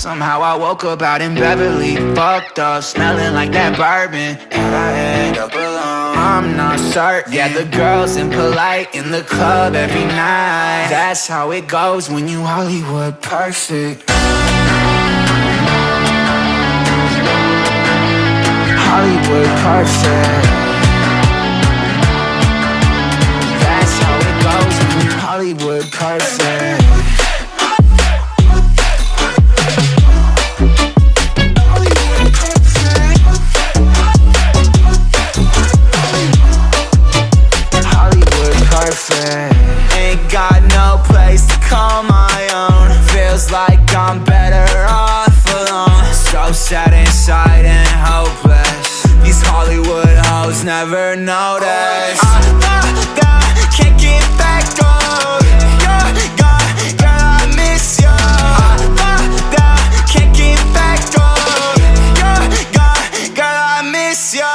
Somehow I woke up out in Beverly, fucked up, smelling like that bourbon. And I end up alone, I'm not certain. Yeah, the girls impolite in the club every night. That's how it goes when you Hollywood perfect. Hollywood perfect. That's how it goes when you Hollywood perfect. Ain't got no place to call my own. Feels like I'm better off alone. So sad inside and hopeless. These Hollywood hoes never notice. Can't get back on. You're gone, girl, I miss you. Can't get back on. You're gone, girl, I miss you.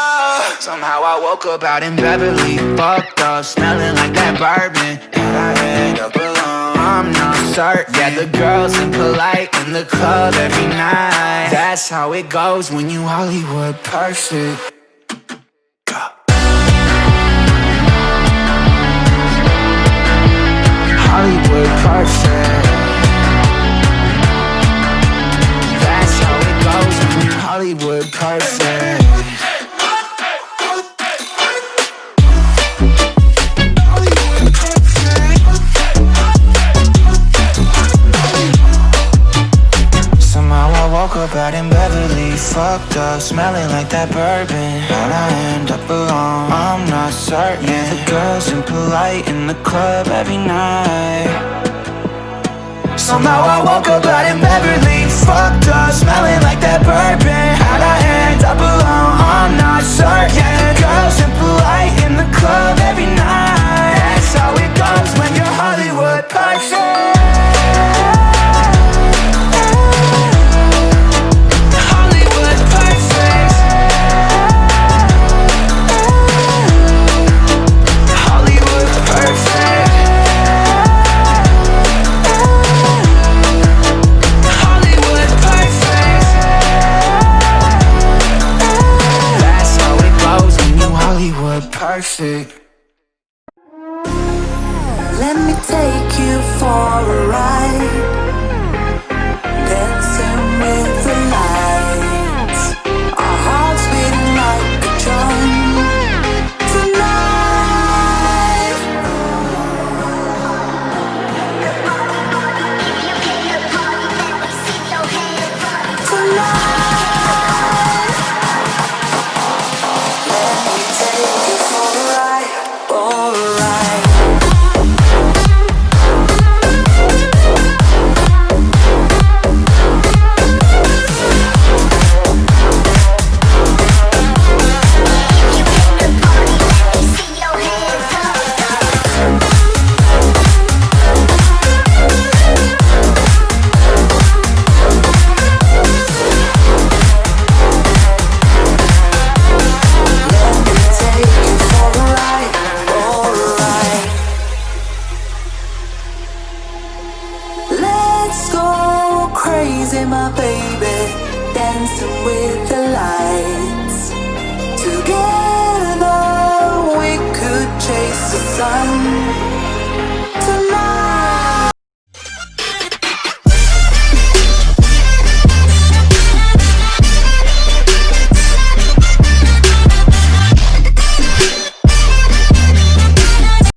Somehow I woke up out in Beverly, fucked up, smelling like that bourbon. And I end up alone, I'm not certain. Yeah, the girls impolite in the club every night. That's how it goes when you Hollywood perfect. Hollywood perfect. That's how it goes when you Hollywood perfect. Woke up out in Beverly, fucked up, smelling like that bourbon. How'd I end up alone? I'm not certain. Yeah, the girls impolite in the club every night. Somehow I woke up out in Beverly, fucked up, smelling like that bourbon. How'd I end up alone? I'm not certain. Yeah, the girls impolite in the club every night. That's how it goes when you're Hollywood perfect. Perfect. Let me take you for a ride, dancing with the lights, our hearts beating like a drum tonight. Crazy, my baby, dancing with the lights. Together we could chase the sun.